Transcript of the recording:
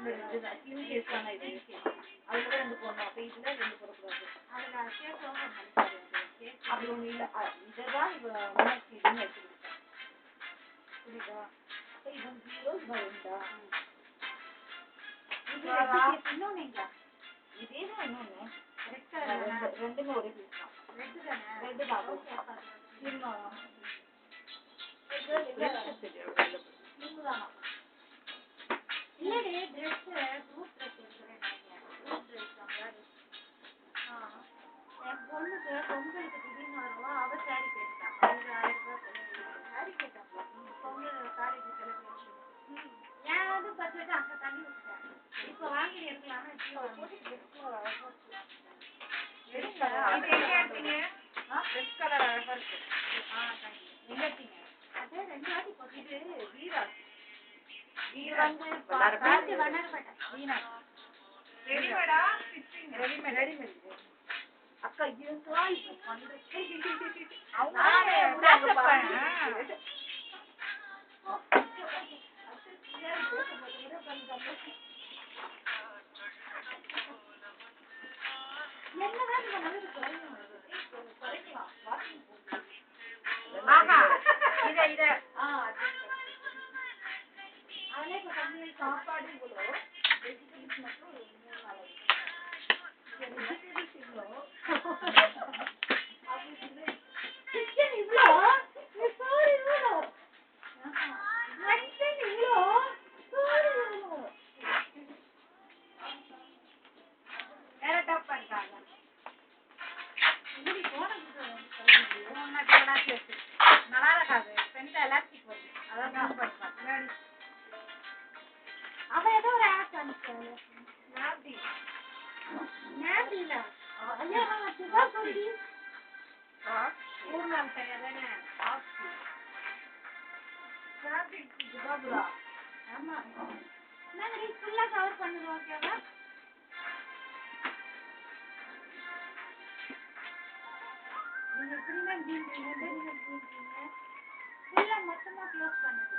இந்த ரெண்டு தான் ஸ்லிம் கேஸ் தானே இது அதுல தான் ரெண்டு போடணும் அப்போ இதுல ரெண்டு போடக்கூடாது அதுல கேஸ் ஓப்பன் பண்ணிப்பாரு அப்படி ஒண்ணு இல்லை இதைதான் இவ மீனாட்சி இதுன்னு எடுத்து கொடுத்தேன் புரியுதா அப்போ இவன் 0 இவன் 2 இன்னொன்னு இதேதான் இன்னொன்னு ரெண்டுமே ஒரே பீஸ் தான் ரெண்டு தான் இல்லடி ட்ரெஸ் குரூப் ட்ரெஸ் எடுக்கிறேன் குரூப் ட்ரெஸ் என் பொண்ணுக்கு பொங்கலுக்கு திடீர்னு வருவா அவ சாரி கேட்டா ஒரு 1000 ரூபாய் சாரி கேட்டா பொங்கல் காலேஜ் செலிப்ரேஷன் ஏன் வந்து பட்ஜெட் அங்க தள்ளி விட்டுட்டேன் இப்போ வாங்கி எடுக்கலாம்னா இப்போ ரெட் கலர் அழகா இருக்கு எங்க எடுத்தீங்க அதே 2 வாட்டி போட்டுட்டு வீரா இது வந்து பாத்து வண்ணாரப்பேட்டை வீணா ரெடிமேடா ஸ்டிச்சிங் ரெடிமேட் அக்கா இருக்கா இப்போ பண்றதுக்கு அவங்க என்னதான் நம்ம நல்லது குறைக்கலாம் வாக்கிங் போகலாம் ஆஹா இத அதே இப்போ கம்மி சாப்பாடு இவ்வளோ வெஜிடபிள்ஸ் மட்டும் 3 நாளைக்கு சிக்கன் இவ்வளோ சோறு இவ்வளோ மட்டன் இவ்வளோ சோறு இவ்வளோ வேற டாப் பண்ணிட்டாங்க நல்லா இருக்காது ஃப்ரெண்ட் எலாஸ்டிக் வருது அதான் நான் பண்ணிப்பேன் அவன் ஏதோ ஒரு ஆப் அனுப்பிச்சாங்க நாப்தில ஐயா நான் சுபா சொல்லி ஊர்லாம் சரியாதானே நாப்தி சுபாபுரா ஆமா நாங்க ஃபுல்லா கவர் பண்ணுறோம் ஓகேவா நீங்க எப்படின்னா ஃபுல்லா மொத்தமா க்ளோஸ் பண்ணுது